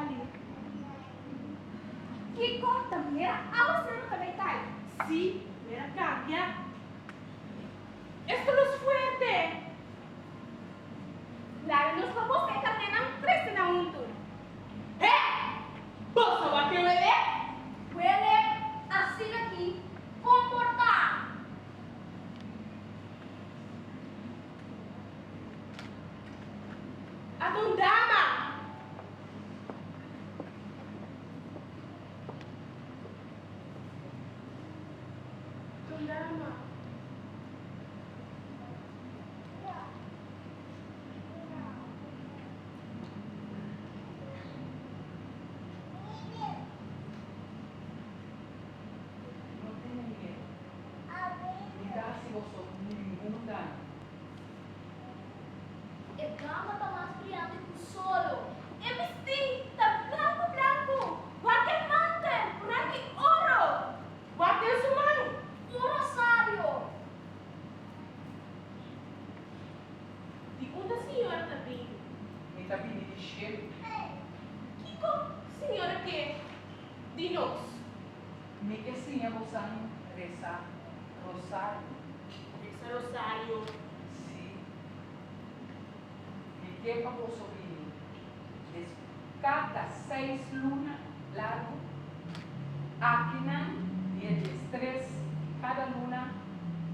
salir. ¿Qué corta? Mira, aguas en el metal. Sí, mira, cambia. Esto no es fuerte. Lalu los papos que caminan tres na juntos. ¿Vos sabés qué huele? Huele así aquí, comportar. A tu dama. Tu dama. No tengan miedo. Mirad si vosotros ningún daño. El gama está más brillante que un solo. El vestido está blanco, blanco. Guarda manta, branco y oro. Bate en su mano. Un rosario. Di una signora Tabini. Mi tabini di scemo. Kiko, signora che? Di nos. Mi che sia vosan reza rosario. Ese rosario. Sí. Mi que para vosotros cada 6 lunas largo. Aquinan 10 cada luna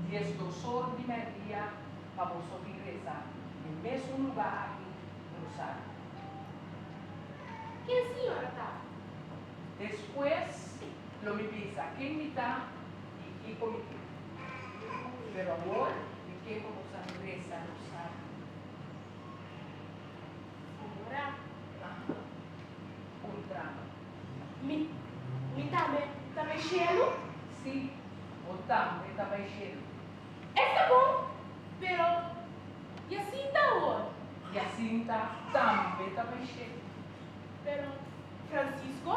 10 ordinaria para vosotros rezar. En mesmo lugar aquí, rosario. ¿Quién signora está? Después lo me pisa que mitad y comité. Pero ahora me quedo con esa reza rosario. Signora. Un tramo. Mi tame cielo. Sí, o tambo estaba lleno. Está bom, pero y así está ahora. Y así también estaba lleno. Pero Francisco,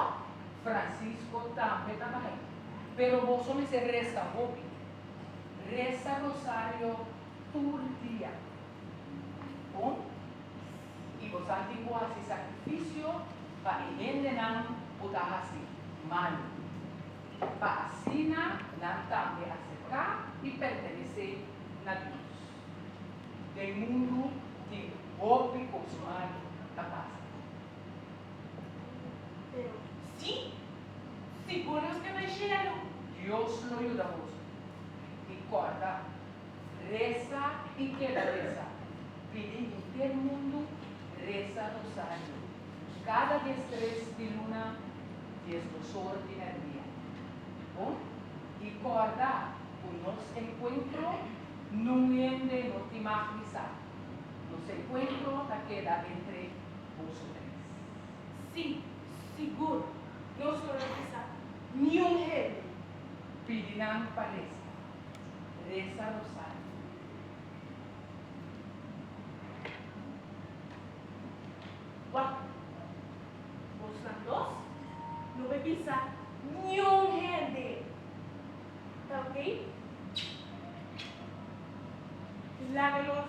Francisco también estaba ahí. Pero vos me se reza hobby. Reza rosario todo el día. ¿Bon? Y vos antiguo hace sacrificio para envenenar o dar así, mal. Para así na también acercar y pertenecer a Dios. Del mundo de hobby cosmal capaz. pero sí, seguro que está cielo. Dios lo ayuda a vos. Recuerda, reza y que la reza. Pide en todo el mundo, reza rosario. Cada 10 de luna, 10 ordinaria. ¿Oh? Y guarda, unos encuentros no vienen, no te imaginas. Los encuentros que queda entre vosotros. Sí, seguro. No solo esa, ni un jefe. Pidinan palestra. Reza rosario. Guau. Vos las dos no me pisa ni un gente. ¿Está ok? Lávelos